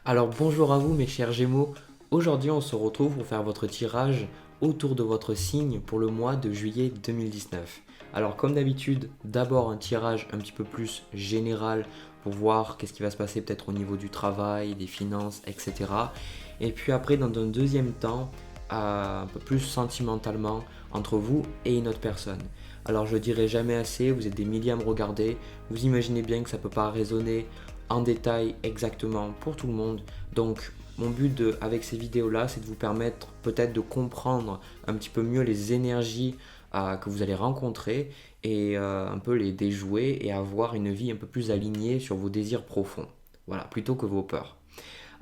Alors bonjour à vous mes chers Gémeaux, aujourd'hui on se retrouve pour faire votre tirage autour de votre signe pour le mois de juillet 2019. Alors comme d'habitude, d'abord un tirage un petit peu plus général pour voir qu'est-ce qui va se passer peut-être au niveau du travail, des finances, etc. Et puis après dans un deuxième temps, un peu plus sentimentalement entre vous et une autre personne. Alors je dirai jamais assez, vous êtes des milliers à me regarder, vous imaginez bien que ça ne peut pas résonner en détail exactement pour tout le monde. Donc mon but avec ces vidéos-là, c'est de vous permettre peut-être de comprendre un petit peu mieux les énergies que vous allez rencontrer et un peu les déjouer et avoir une vie un peu plus alignée sur vos désirs profonds. Voilà, plutôt que vos peurs.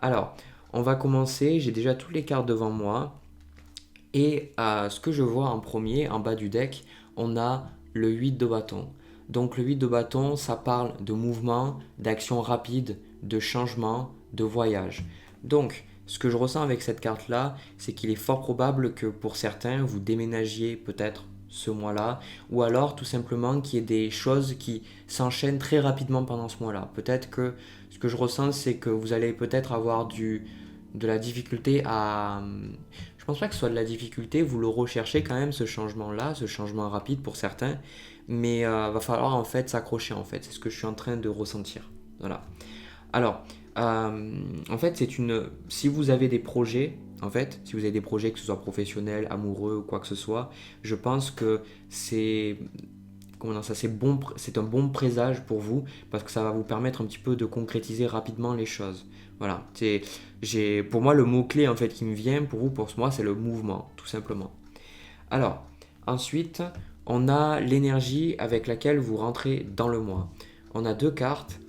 Alors, on va commencer. J'ai déjà toutes les cartes devant moi. Et ce que je vois en premier, en bas du deck, on a le 8 de bâton. Donc le 8 de bâton, ça parle de mouvement, d'action rapide, de changement, de voyage. Donc, ce que je ressens avec cette carte-là, c'est qu'il est fort probable que pour certains, vous déménagiez peut-être ce mois-là, ou alors tout simplement qu'il y ait des choses qui s'enchaînent très rapidement pendant ce mois-là. Peut-être que ce que je ressens, c'est que vous allez peut-être avoir de la difficulté à... Je pense pas que ce soit de la difficulté, vous le recherchez quand même ce changement-là, ce changement rapide pour certains, mais va falloir en fait s'accrocher en fait, c'est ce que je suis en train de ressentir. Voilà. Alors, en fait, si vous avez des projets, en fait, si vous avez des projets que ce soit professionnels, amoureux ou quoi que ce soit, je pense que c'est comment dire ça, c'est un bon présage pour vous parce que ça va vous permettre un petit peu de concrétiser rapidement les choses. Voilà, pour moi le mot clé en fait qui me vient pour vous pour ce mois c'est le mouvement tout simplement. Alors ensuite on a l'énergie avec laquelle vous rentrez dans le mois. On a deux cartes,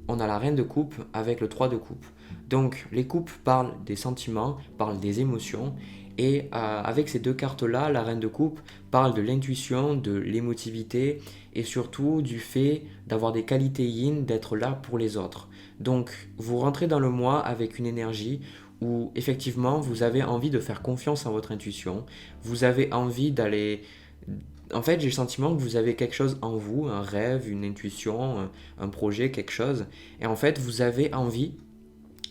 on a la reine de coupe avec le 3 de coupe. Donc les coupes parlent des sentiments, parlent des émotions. Et avec ces deux cartes-là, la reine de coupe parle de l'intuition, de l'émotivité et surtout du fait d'avoir des qualités yin, d'être là pour les autres. Donc vous rentrez dans le mois avec une énergie où effectivement vous avez envie de faire confiance en votre intuition, vous avez envie d'aller en fait, j'ai le sentiment que vous avez quelque chose en vous, un rêve, une intuition, un projet, quelque chose. Et en fait, vous avez envie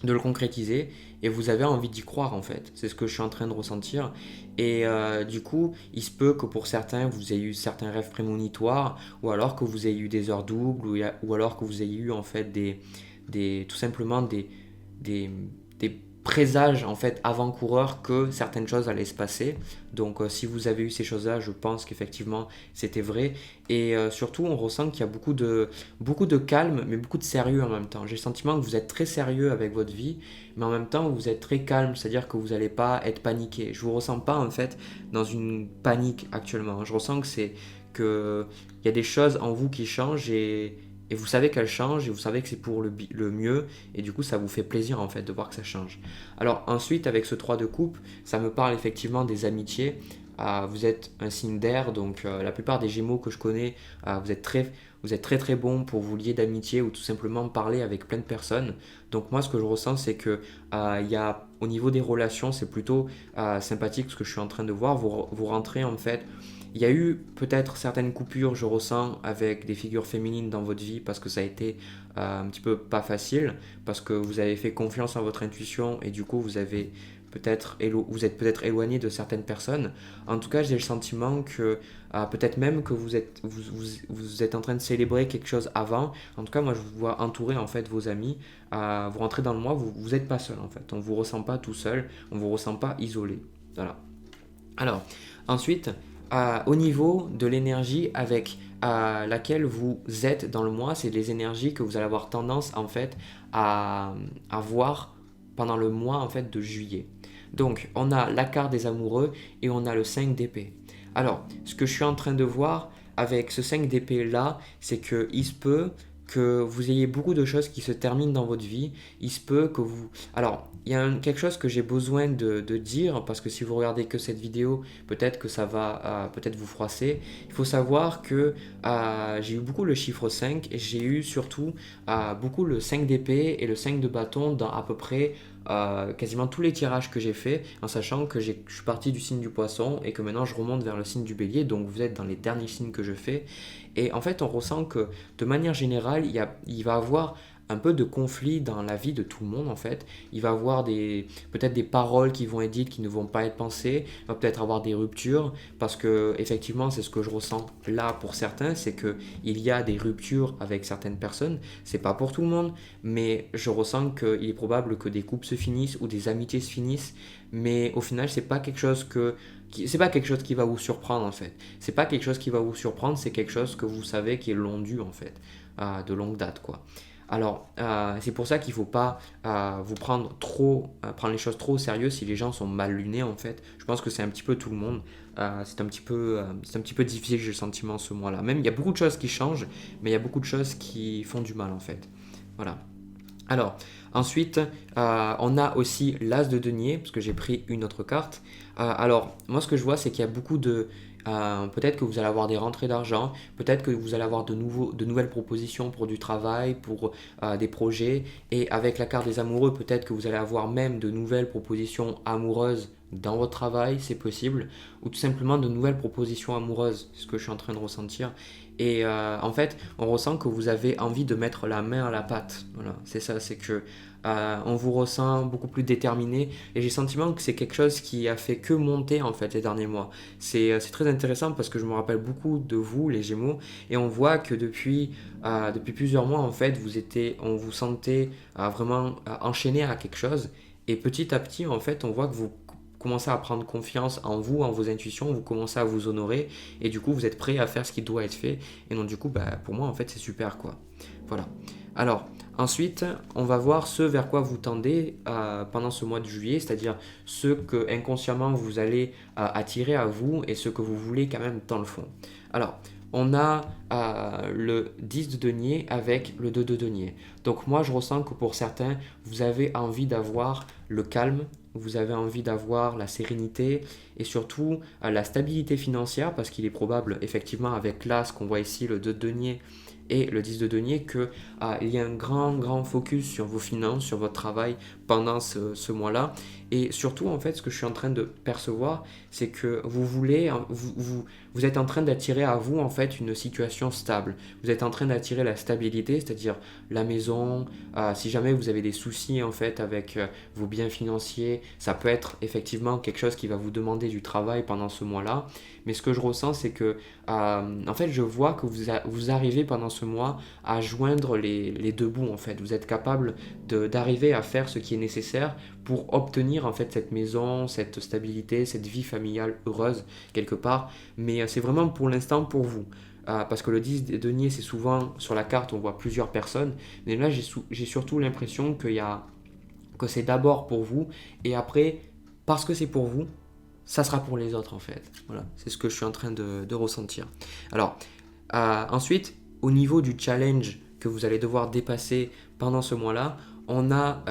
de le concrétiser et vous avez envie d'y croire en fait. C'est ce que je suis en train de ressentir. Et du coup, il se peut que pour certains, vous ayez eu certains rêves prémonitoires ou alors que vous ayez eu des heures doubles ou alors que vous ayez eu en fait tout simplement des, des présages en fait avant-coureurs que certaines choses allaient se passer. Donc si vous avez eu ces choses-là, je pense qu'effectivement c'était vrai. Et surtout, on ressent qu'il y a beaucoup de calme, mais beaucoup de sérieux en même temps. J'ai le sentiment que vous êtes très sérieux avec votre vie, mais en même temps vous êtes très calme, c'est-à-dire que vous n'allez pas être paniqué. Je vous ressens pas en fait dans une panique actuellement. Je ressens que il y a des choses en vous qui changent et vous savez qu'elles changent et vous savez que c'est pour le mieux et du coup ça vous fait plaisir en fait de voir que ça change. Alors ensuite avec ce 3 de coupe, ça me parle effectivement des amitiés. Vous êtes un signe d'air, donc la plupart des Gémeaux que je connais, vous êtes très très bon pour vous lier d'amitié ou tout simplement parler avec plein de personnes. Donc moi ce que je ressens c'est que au niveau des relations c'est plutôt sympathique ce que je suis en train de voir. Vous rentrez en fait il y a eu peut-être certaines coupures, je ressens, avec des figures féminines dans votre vie parce que ça a été un petit peu pas facile, parce que vous avez fait confiance en votre intuition et du coup vous êtes peut-être éloigné de certaines personnes. En tout cas, j'ai le sentiment que peut-être même que vous êtes en train de célébrer quelque chose avant. En tout cas, moi, je vous vois entourer en fait vos amis. Vous rentrez dans le mois, vous n'êtes pas seul en fait. On ne vous ressent pas tout seul, on ne vous ressent pas isolé. Voilà. Alors, ensuite, au niveau de l'énergie avec laquelle vous êtes dans le mois, c'est les énergies que vous allez avoir tendance en fait à voir pendant le mois en fait de juillet. Donc, on a la carte des amoureux et on a le 5 d'épée. Alors, ce que je suis en train de voir avec ce 5 d'épée là, c'est que il se peut que vous ayez beaucoup de choses qui se terminent dans votre vie. Il se peut que vous... Alors, il y a quelque chose que j'ai besoin de dire, parce que si vous regardez que cette vidéo, peut-être que ça va peut-être vous froisser. Il faut savoir que j'ai eu beaucoup le chiffre 5 et j'ai eu surtout beaucoup le 5 d'épée et le 5 de bâton dans à peu près quasiment tous les tirages que j'ai fait, en sachant que je suis parti du signe du poisson et que maintenant je remonte vers le signe du bélier, donc vous êtes dans les derniers signes que je fais. Et en fait, on ressent que de manière générale, il va y avoir un peu de conflit dans la vie de tout le monde en fait. Il va avoir peut-être des paroles qui vont être dites qui ne vont pas être pensées, il va peut-être avoir des ruptures parce que effectivement c'est ce que je ressens là pour certains, c'est que il y a des ruptures avec certaines personnes, c'est pas pour tout le monde, mais je ressens qu'il est probable que des couples se finissent ou des amitiés se finissent, mais au final c'est pas quelque chose qui va vous surprendre en fait. C'est pas quelque chose qui va vous surprendre, c'est quelque chose que vous savez qui est long dû en fait, de longue date quoi. Alors, c'est pour ça qu'il ne faut pas prendre les choses trop au sérieux si les gens sont mal lunés en fait. Je pense que c'est un petit peu tout le monde. C'est un petit peu difficile, j'ai le sentiment ce mois-là. Même il y a beaucoup de choses qui changent, mais il y a beaucoup de choses qui font du mal en fait. Voilà. Alors, ensuite, on a aussi l'as de denier, parce que j'ai pris une autre carte. Alors, moi, ce que je vois, c'est qu'il y a beaucoup de... peut-être que vous allez avoir des rentrées d'argent, peut-être que vous allez avoir de nouvelles propositions pour du travail, pour des projets. Et avec la carte des amoureux, peut-être que vous allez avoir même de nouvelles propositions amoureuses dans votre travail, c'est possible. Ou tout simplement de nouvelles propositions amoureuses, c'est ce que je suis en train de ressentir. Et en fait, on ressent que vous avez envie de mettre la main à la pâte. Voilà, c'est ça, c'est que on vous ressent beaucoup plus déterminé. Et j'ai le sentiment que c'est quelque chose qui a fait que monter en fait les derniers mois. C'est très intéressant parce que je me rappelle beaucoup de vous, les Gémeaux, et on voit que depuis plusieurs mois en fait, on vous sentait vraiment enchaîné à quelque chose. Et petit à petit, en fait, on voit que vous commencez à prendre confiance en vous, en vos intuitions, vous commencez à vous honorer et du coup vous êtes prêt à faire ce qui doit être fait et donc du coup pour moi en fait c'est super quoi. Voilà. Alors ensuite on va voir ce vers quoi vous tendez pendant ce mois de juillet, c'est-à-dire ce que inconsciemment vous allez attirer à vous et ce que vous voulez quand même dans le fond. Alors on a le 10 de denier avec le 2 de denier. Donc moi je ressens que pour certains, vous avez envie d'avoir le calme, vous avez envie d'avoir la sérénité et surtout la stabilité financière parce qu'il est probable effectivement avec l'as qu'on voit ici, le 2 de denier et le 10 de denier, qu'il y a un grand focus sur vos finances, sur votre travail pendant ce mois-là. Et surtout, en fait, ce que je suis en train de percevoir, c'est que vous êtes en train d'attirer à vous, en fait, une situation stable. Vous êtes en train d'attirer la stabilité, c'est-à-dire la maison. Si jamais vous avez des soucis, en fait, avec vos biens financiers, ça peut être effectivement quelque chose qui va vous demander du travail pendant ce mois-là. Mais ce que je ressens, c'est que, en fait, je vois que vous arrivez pendant ce mois à joindre les deux bouts, en fait. Vous êtes capable d'arriver à faire ce qui est nécessaire pour obtenir en fait cette maison, cette stabilité, cette vie familiale heureuse quelque part. Mais c'est vraiment pour l'instant pour vous. Parce que le 10 des deniers, c'est souvent sur la carte, on voit plusieurs personnes. Mais là, j'ai surtout l'impression que c'est d'abord pour vous. Et après, parce que c'est pour vous, ça sera pour les autres en fait. Voilà, c'est ce que je suis en train de ressentir. Alors, ensuite, au niveau du challenge que vous allez devoir dépasser pendant ce mois-là, on a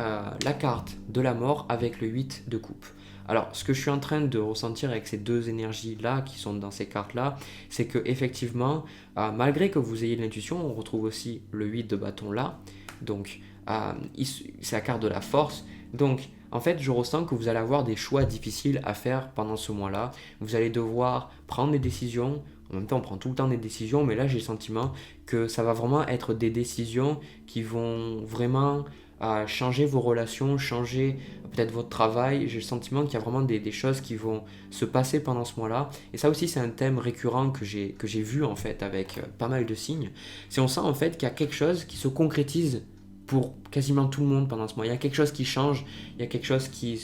la carte de la mort avec le 8 de coupe. Alors, ce que je suis en train de ressentir avec ces deux énergies-là qui sont dans ces cartes-là, c'est que effectivement, malgré que vous ayez de l'intuition, on retrouve aussi le 8 de bâton là. Donc, c'est la carte de la force. Donc, en fait, je ressens que vous allez avoir des choix difficiles à faire pendant ce mois-là. Vous allez devoir prendre des décisions. En même temps, on prend tout le temps des décisions, mais là, j'ai le sentiment que ça va vraiment être des décisions qui vont vraiment changer vos relations, changer peut-être votre travail. J'ai le sentiment qu'il y a vraiment des choses qui vont se passer pendant ce mois-là. Et ça aussi, c'est un thème récurrent que j'ai vu en fait avec pas mal de signes. C'est on sent en fait qu'il y a quelque chose qui se concrétise pour quasiment tout le monde pendant ce mois. Il y a quelque chose qui change, il y a quelque chose il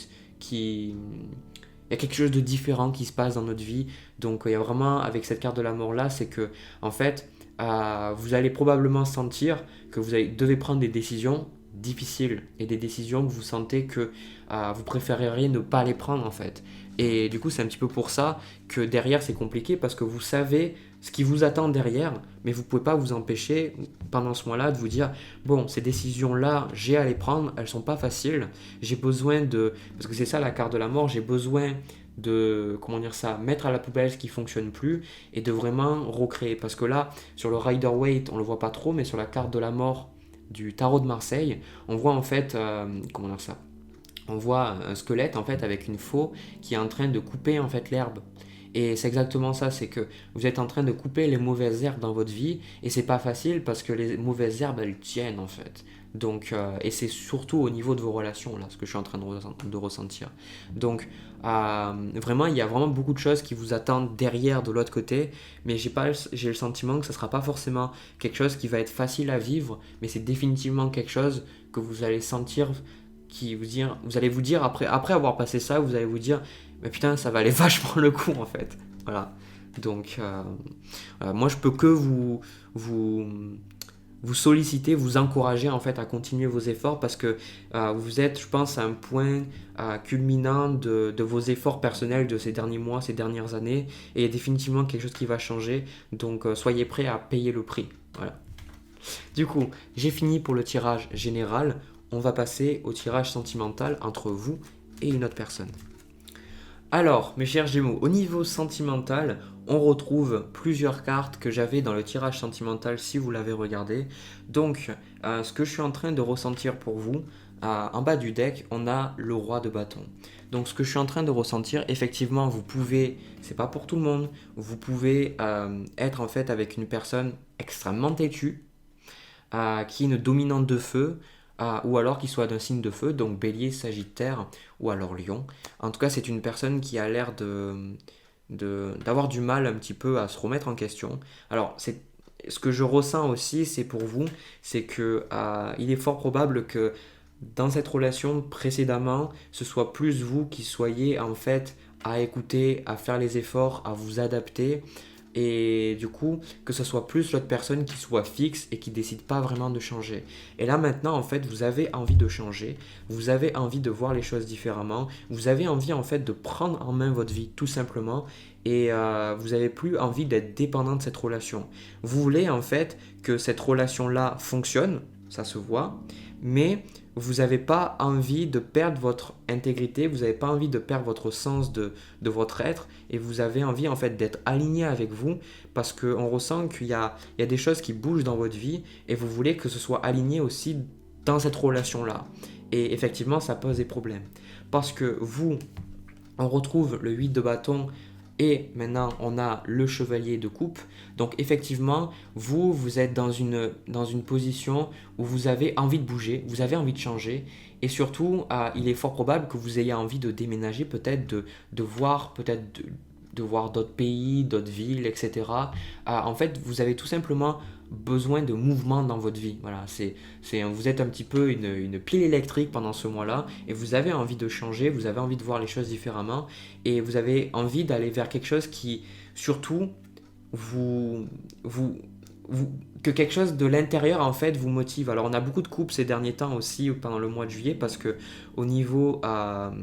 y a quelque chose de différent qui se passe dans notre vie. Donc il y a vraiment, avec cette carte de la mort là, c'est que en fait, vous allez probablement sentir que devez prendre des décisions difficiles et des décisions que vous sentez que vous préféreriez ne pas les prendre en fait. Et du coup, c'est un petit peu pour ça que derrière c'est compliqué parce que vous savez ce qui vous attend derrière, mais vous ne pouvez pas vous empêcher pendant ce mois-là de vous dire bon, ces décisions-là, j'ai à les prendre, elles ne sont pas faciles, j'ai besoin parce que c'est ça la carte de la mort, j'ai besoin de, mettre à la poubelle ce qui ne fonctionne plus et de vraiment recréer. Parce que là, sur le Rider-Waite, on ne le voit pas trop, mais sur la carte de la mort du tarot de Marseille, on voit en fait, on voit un squelette en fait avec une faux qui est en train de couper en fait l'herbe. Et c'est exactement ça, c'est que vous êtes en train de couper les mauvaises herbes dans votre vie et c'est pas facile parce que les mauvaises herbes elles tiennent en fait. Donc, et c'est surtout au niveau de vos relations là, ce que je suis en train de ressentir. Donc, vraiment, il y a vraiment beaucoup de choses qui vous attendent derrière de l'autre côté, mais j'ai le sentiment que ce sera pas forcément quelque chose qui va être facile à vivre, mais c'est définitivement quelque chose que vous allez sentir, vous allez vous dire après avoir passé ça, vous allez vous dire, mais putain, ça valait vachement le coup en fait. Voilà. Donc, moi, je peux que vous, vous solliciter, vous encourager en fait à continuer vos efforts parce que vous êtes, je pense, à un point culminant de vos efforts personnels de ces derniers mois, ces dernières années, et il y a définitivement quelque chose qui va changer. Donc, soyez prêts à payer le prix. Voilà. Du coup, j'ai fini pour le tirage général. On va passer au tirage sentimental entre vous et une autre personne. Alors, mes chers Gémeaux, au niveau sentimental, on retrouve plusieurs cartes que j'avais dans le tirage sentimental si vous l'avez regardé. Donc, ce que je suis en train de ressentir pour vous, en bas du deck, on a le roi de bâton. Donc, ce que je suis en train de ressentir, effectivement, vous pouvez, c'est pas pour tout le monde, vous pouvez être en fait avec une personne extrêmement têtue, qui est une dominante de feu, ou alors qu'il soit d'un signe de feu, donc bélier, sagittaire, ou alors lion. En tout cas, c'est une personne qui a l'air d'avoir du mal un petit peu à se remettre en question. Alors, ce que je ressens aussi, c'est pour vous, c'est que il est fort probable que dans cette relation précédemment, ce soit plus vous qui soyez en fait à écouter, à faire les efforts, à vous adapter, et du coup que ce soit plus l'autre personne qui soit fixe et qui décide pas vraiment de changer. Et là maintenant en fait vous avez envie de changer, vous avez envie de voir les choses différemment, vous avez envie en fait de prendre en main votre vie tout simplement, et vous n'avez plus envie d'être dépendant de cette relation. Vous voulez en fait que cette relation là fonctionne, ça se voit, mais vous n'avez pas envie de perdre votre intégrité, vous n'avez pas envie de perdre votre sens de votre être, et vous avez envie en fait d'être aligné avec vous parce qu'on ressent qu'il y a des choses qui bougent dans votre vie et vous voulez que ce soit aligné aussi dans cette relation-là. Et effectivement, ça pose des problèmes. Parce que vous, on retrouve le 8 de bâton et maintenant on a le chevalier de coupe. Donc effectivement, vous êtes dans une position où vous avez envie de bouger, vous avez envie de changer, et surtout, il est fort probable que vous ayez envie de déménager, peut-être de voir de voir d'autres pays, d'autres villes, etc. En fait, vous avez tout simplement besoin de mouvement dans votre vie. Voilà, vous êtes un petit peu une pile électrique pendant ce mois-là et vous avez envie de changer, vous avez envie de voir les choses différemment et vous avez envie d'aller vers quelque chose qui, surtout, que quelque chose de l'intérieur en fait vous motive. Alors on a beaucoup de couples ces derniers temps aussi pendant le mois de juillet parce que au niveau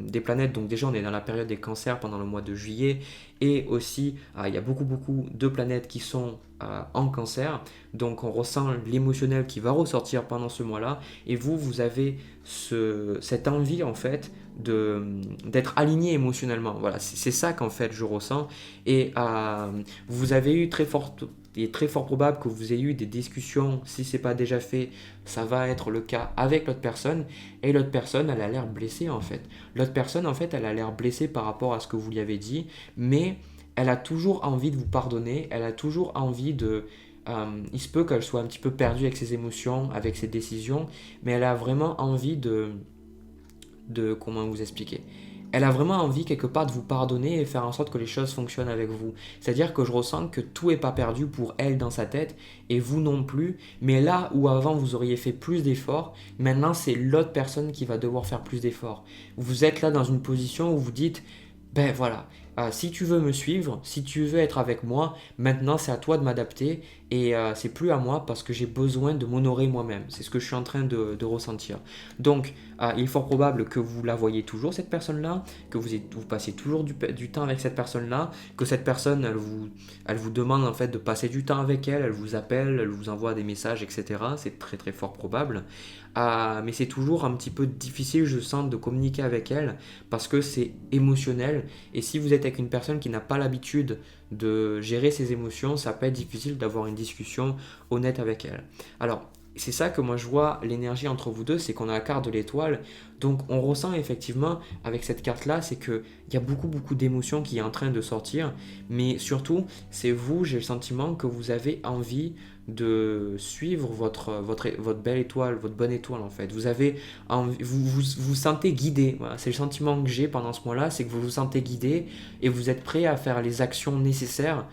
des planètes, donc déjà on est dans la période des cancers pendant le mois de juillet et aussi il y a beaucoup de planètes qui sont en cancer, donc on ressent l'émotionnel qui va ressortir pendant ce mois-là et vous avez cette envie en fait d'être aligné émotionnellement. Voilà, c'est ça qu'en fait je ressens et vous avez eu il est très fort probable que vous ayez eu des discussions, si ce n'est pas déjà fait, ça va être le cas avec l'autre personne, et l'autre personne, elle a l'air blessée en fait. L'autre personne, en fait, elle a l'air blessée par rapport à ce que vous lui avez dit, mais elle a toujours envie de vous pardonner, elle a toujours envie il se peut qu'elle soit un petit peu perdue avec ses émotions, avec ses décisions, mais elle a vraiment envie comment vous expliquer, elle a vraiment envie quelque part de vous pardonner et faire en sorte que les choses fonctionnent avec vous. C'est-à-dire que je ressens que tout n'est pas perdu pour elle dans sa tête et vous non plus. Mais là où avant vous auriez fait plus d'efforts, maintenant c'est l'autre personne qui va devoir faire plus d'efforts. Vous êtes là dans une position où vous dites, ben voilà, si tu veux me suivre, si tu veux être avec moi, maintenant c'est à toi de m'adapter et c'est plus à moi parce que j'ai besoin de m'honorer moi-même. C'est ce que je suis en train de ressentir. Donc il est fort probable que vous la voyez toujours cette personne-là, que vous passiez toujours du temps avec cette personne-là, que cette personne elle vous demande en fait de passer du temps avec elle, elle vous appelle, elle vous envoie des messages, etc. C'est très très fort probable. Mais c'est toujours un petit peu difficile, je sens, de communiquer avec elle parce que c'est émotionnel et si vous êtes avec une personne qui n'a pas l'habitude de gérer ses émotions, ça peut être difficile d'avoir une discussion honnête avec elle. Alors, c'est ça que moi je vois l'énergie entre vous deux, c'est qu'on a la carte de l'étoile. Donc on ressent effectivement avec cette carte-là, c'est qu'il y a beaucoup d'émotions qui est en train de sortir. Mais surtout, c'est vous, j'ai le sentiment que vous avez envie de suivre votre belle étoile, votre bonne étoile en fait. Vous avez vous sentez guidé. Voilà, c'est le sentiment que j'ai pendant ce mois-là, c'est que vous vous sentez guidé et vous êtes prêt à faire les actions nécessaires,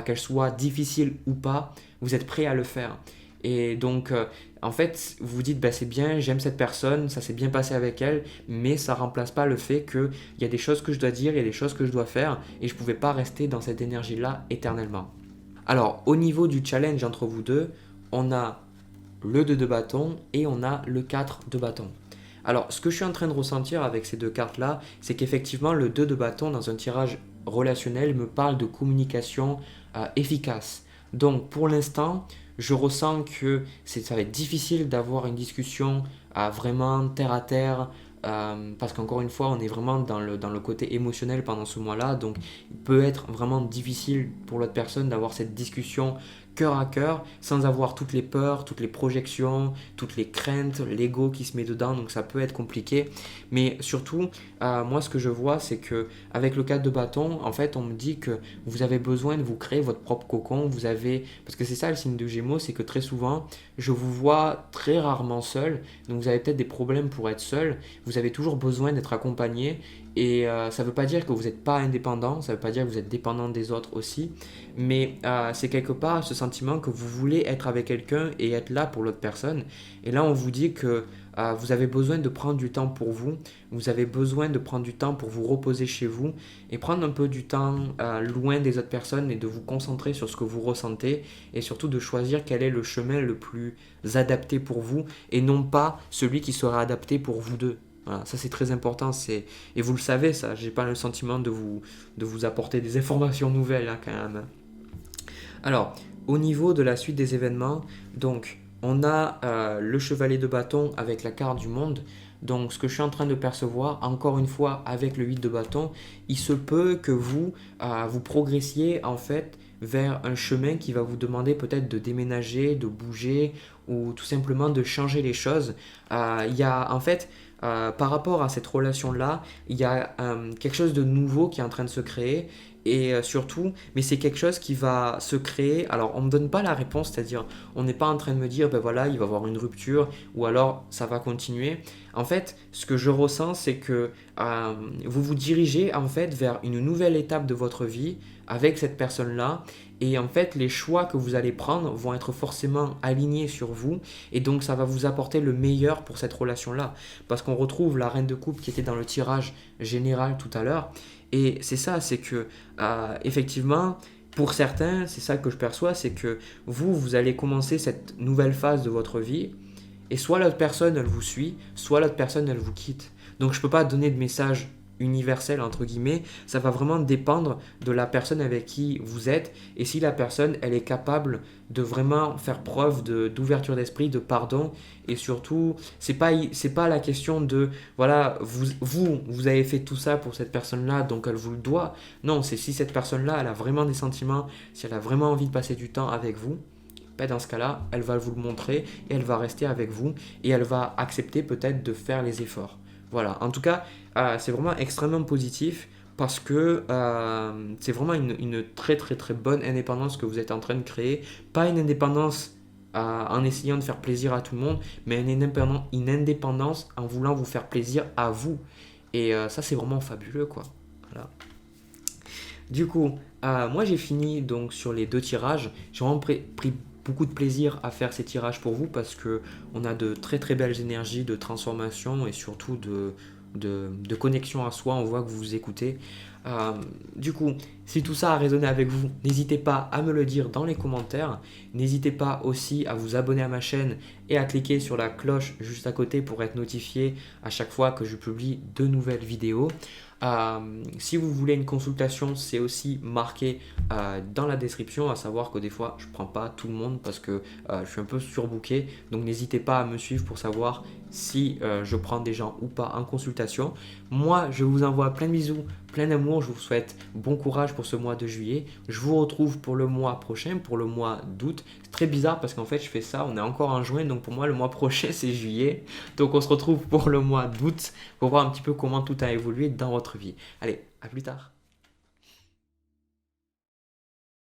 qu'elles soient difficiles ou pas, vous êtes prêt à le faire. Et donc, en fait, vous vous dites, bah, c'est bien, j'aime cette personne, ça s'est bien passé avec elle, mais ça ne remplace pas le fait qu'il y a des choses que je dois dire, il y a des choses que je dois faire, et je ne pouvais pas rester dans cette énergie-là éternellement. Alors, au niveau du challenge entre vous deux, on a le 2 de bâton et on a le 4 de bâton. Alors, ce que je suis en train de ressentir avec ces deux cartes-là, c'est qu'effectivement, le 2 de bâton, dans un tirage relationnel, me parle de communication efficace. Donc, pour l'instant, je ressens que ça va être difficile d'avoir une discussion vraiment terre à terre, parce qu'encore une fois, on est vraiment dans le côté émotionnel pendant ce mois-là, donc il peut être vraiment difficile pour l'autre personne d'avoir cette discussion cœur à cœur, sans avoir toutes les peurs, toutes les projections, toutes les craintes, l'ego qui se met dedans, donc ça peut être compliqué. Mais surtout, moi ce que je vois, c'est que avec le 4 de bâton, en fait, on me dit que vous avez besoin de vous créer votre propre cocon, parce que c'est ça le signe de Gémeaux, c'est que très souvent, je vous vois très rarement seul, donc vous avez peut-être des problèmes pour être seul, vous avez toujours besoin d'être accompagné, et ça ne veut pas dire que vous n'êtes pas indépendant, ça ne veut pas dire que vous êtes dépendant des autres aussi, mais c'est quelque part ce sentiment que vous voulez être avec quelqu'un et être là pour l'autre personne. Et là, on vous dit que vous avez besoin de prendre du temps pour vous, vous avez besoin de prendre du temps pour vous reposer chez vous et prendre un peu du temps loin des autres personnes et de vous concentrer sur ce que vous ressentez et surtout de choisir quel est le chemin le plus adapté pour vous et non pas celui qui sera adapté pour vous deux. Voilà, ça c'est très important, et vous le savez ça, j'ai pas le sentiment de vous apporter des informations nouvelles hein, quand même. Alors, au niveau de la suite des événements, donc on a le chevalier de bâton avec la carte du monde. Donc ce que je suis en train de percevoir, encore une fois avec le 8 de bâton, il se peut que vous progressiez en fait vers un chemin qui va vous demander peut-être de déménager, de bouger ou tout simplement de changer les choses. Il y a en fait par rapport à cette relation-là, il y a quelque chose de nouveau qui est en train de se créer et surtout, mais c'est quelque chose qui va se créer. Alors, on ne me donne pas la réponse, c'est-à-dire, on n'est pas en train de me dire, ben voilà, il va y avoir une rupture ou alors ça va continuer. En fait, ce que je ressens, c'est que vous vous dirigez en fait vers une nouvelle étape de votre vie avec cette personne-là. Et en fait, les choix que vous allez prendre vont être forcément alignés sur vous. Et donc, ça va vous apporter le meilleur pour cette relation-là. Parce qu'on retrouve la reine de coupe qui était dans le tirage général tout à l'heure. Et c'est ça, c'est que effectivement, pour certains, c'est ça que je perçois, c'est que vous allez commencer cette nouvelle phase de votre vie. Et soit l'autre personne, elle vous suit, soit l'autre personne, elle vous quitte. Donc, je ne peux pas donner de message universel entre guillemets, ça va vraiment dépendre de la personne avec qui vous êtes et si la personne elle est capable de vraiment faire preuve d'ouverture d'esprit, de pardon et surtout c'est pas la question de voilà vous avez fait tout ça pour cette personne là donc elle vous le doit. Non, c'est si cette personne là elle a vraiment des sentiments, si elle a vraiment envie de passer du temps avec vous, ben dans ce cas-là, elle va vous le montrer et elle va rester avec vous et elle va accepter peut-être de faire les efforts. Voilà, en tout cas, c'est vraiment extrêmement positif parce que c'est vraiment une très très très bonne indépendance que vous êtes en train de créer. Pas une indépendance en essayant de faire plaisir à tout le monde, mais une indépendance en voulant vous faire plaisir à vous. Et ça, c'est vraiment fabuleux, quoi. Voilà. Du coup, moi j'ai fini donc sur les deux tirages. J'ai vraiment pris beaucoup de plaisir à faire ces tirages pour vous parce que on a de très très belles énergies de transformation et surtout de connexion à soi. On voit que vous vous écoutez. Du coup, si tout ça a résonné avec vous, n'hésitez pas à me le dire dans les commentaires. N'hésitez pas aussi à vous abonner à ma chaîne et à cliquer sur la cloche juste à côté pour être notifié à chaque fois que je publie de nouvelles vidéos. Si vous voulez une consultation, c'est aussi marqué dans la description, à savoir que des fois je prends pas tout le monde parce que je suis un peu surbooké, donc n'hésitez pas à me suivre pour savoir si je prends des gens ou pas en consultation. Moi je vous envoie plein de bisous, plein d'amour, je vous souhaite bon courage pour ce mois de juillet. Je vous retrouve pour le mois prochain, pour le mois d'août. C'est très bizarre parce qu'en fait je fais ça, on est encore en juin, donc pour moi le mois prochain c'est juillet. Donc on se retrouve pour le mois d'août pour voir un petit peu comment tout a évolué dans votre vie. Allez, à plus tard.